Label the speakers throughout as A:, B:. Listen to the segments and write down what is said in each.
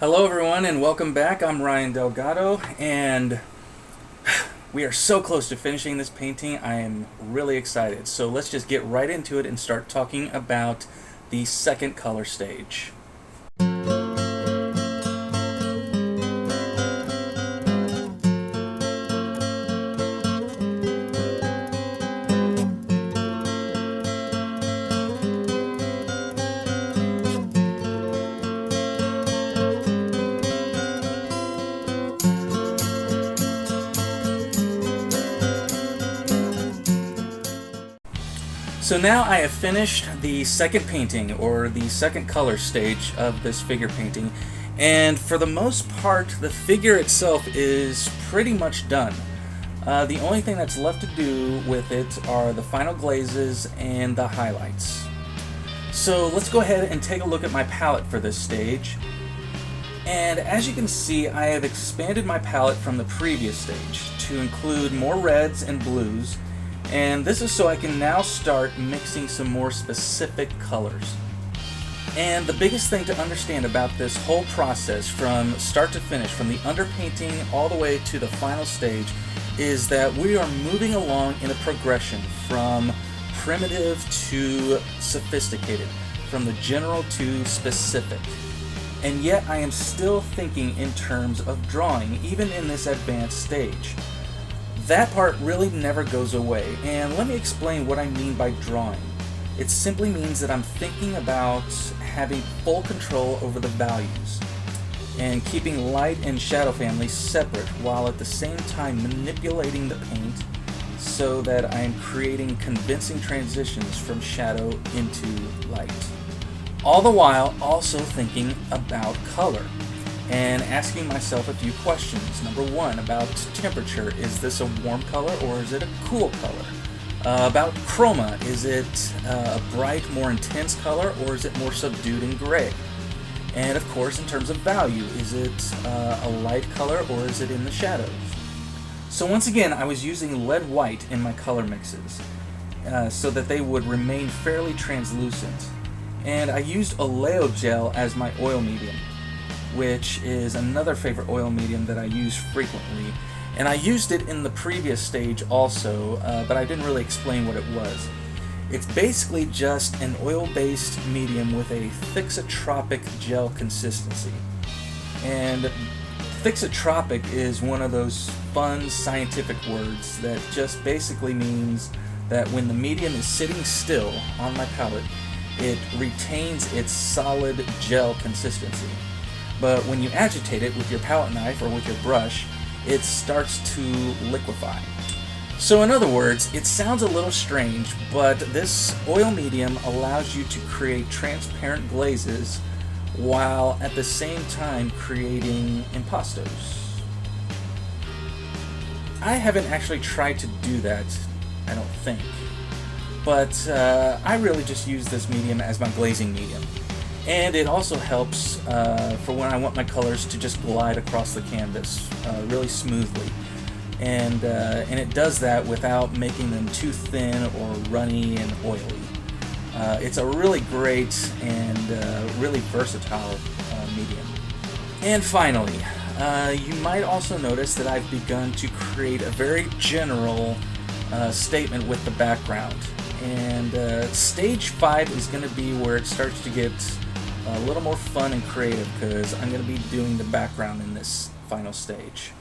A: Hello, everyone, and welcome back. I'm Ryan Delgado, and we are so close to finishing this painting. I am really excited. So let's just get right into it and start talking about the second color stage. So now I have finished the second painting, or the second color stage of this figure painting, and for the most part the figure itself is pretty much done. The only thing that's left to do with it are the final glazes and the highlights. So let's go ahead and take a look at my palette for this stage. And as you can see, I have expanded my palette from the previous stage to include more reds and blues, and this is so I can now start mixing some more specific colors. And the biggest thing to understand about this whole process from start to finish, from the underpainting all the way to the final stage, is that we are moving along in a progression from primitive to sophisticated, from the general to specific. And yet I am still thinking in terms of drawing, even in this advanced stage. That part really never goes away, and let me explain what I mean by drawing. It simply means that I'm thinking about having full control over the values and keeping light and shadow families separate, while at the same time manipulating the paint so that I am creating convincing transitions from shadow into light. All the while also thinking about color and asking myself a few questions. Number one, about temperature. Is this a warm color or is it a cool color? About chroma. Is it a bright, more intense color, or is it more subdued and gray? And of course, in terms of value, is it a light color or is it in the shadows? So once again, I was using lead white in my color mixes so that they would remain fairly translucent. And I used Oleo gel as my oil medium, which is another favorite oil medium that I use frequently. And I used it in the previous stage also, but I didn't really explain what it was. It's basically just an oil-based medium with a thixotropic gel consistency. And thixotropic is one of those fun scientific words that just basically means that when the medium is sitting still on my palette, it retains its solid gel consistency. But when you agitate it with your palette knife or with your brush, it starts to liquefy. So in other words, it sounds a little strange, but this oil medium allows you to create transparent glazes while at the same time creating impastos. I haven't actually tried to do that, I don't think. But I really just use this medium as my glazing medium. And it also helps for when I want my colors to just glide across the canvas really smoothly. And it does that without making them too thin or runny and oily. It's a really great and really versatile medium. And finally, you might also notice that I've begun to create a very general statement with the background. And stage 5 is going to be where it starts to get a little more fun and creative, because I'm going to be doing the background in this final stage.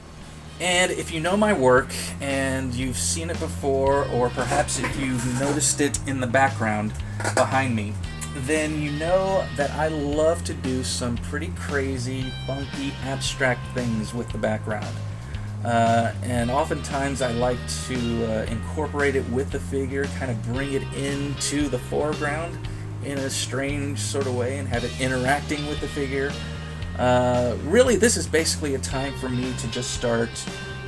A: And if you know my work and you've seen it before, or perhaps if you've noticed it in the background behind me, then you know that I love to do some pretty crazy, funky, abstract things with the background. And oftentimes I like to incorporate it with the figure, kind of bring it into the foreground in a strange sort of way and have it interacting with the figure. Really, this is basically a time for me to just start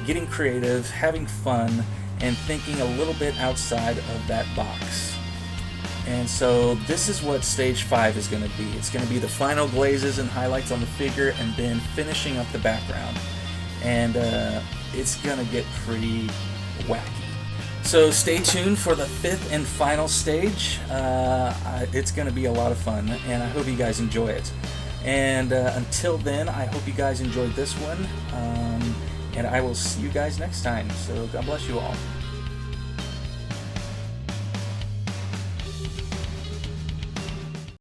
A: getting creative, having fun, and thinking a little bit outside of that box. And so this is what stage 5 is going to be. It's going to be the final glazes and highlights on the figure, and then finishing up the background. And it's going to get pretty wacky. So stay tuned for the 5th and final stage. It's going to be a lot of fun, and I hope you guys enjoy it. And until then, I hope you guys enjoyed this one, and I will see you guys next time. So God bless you all.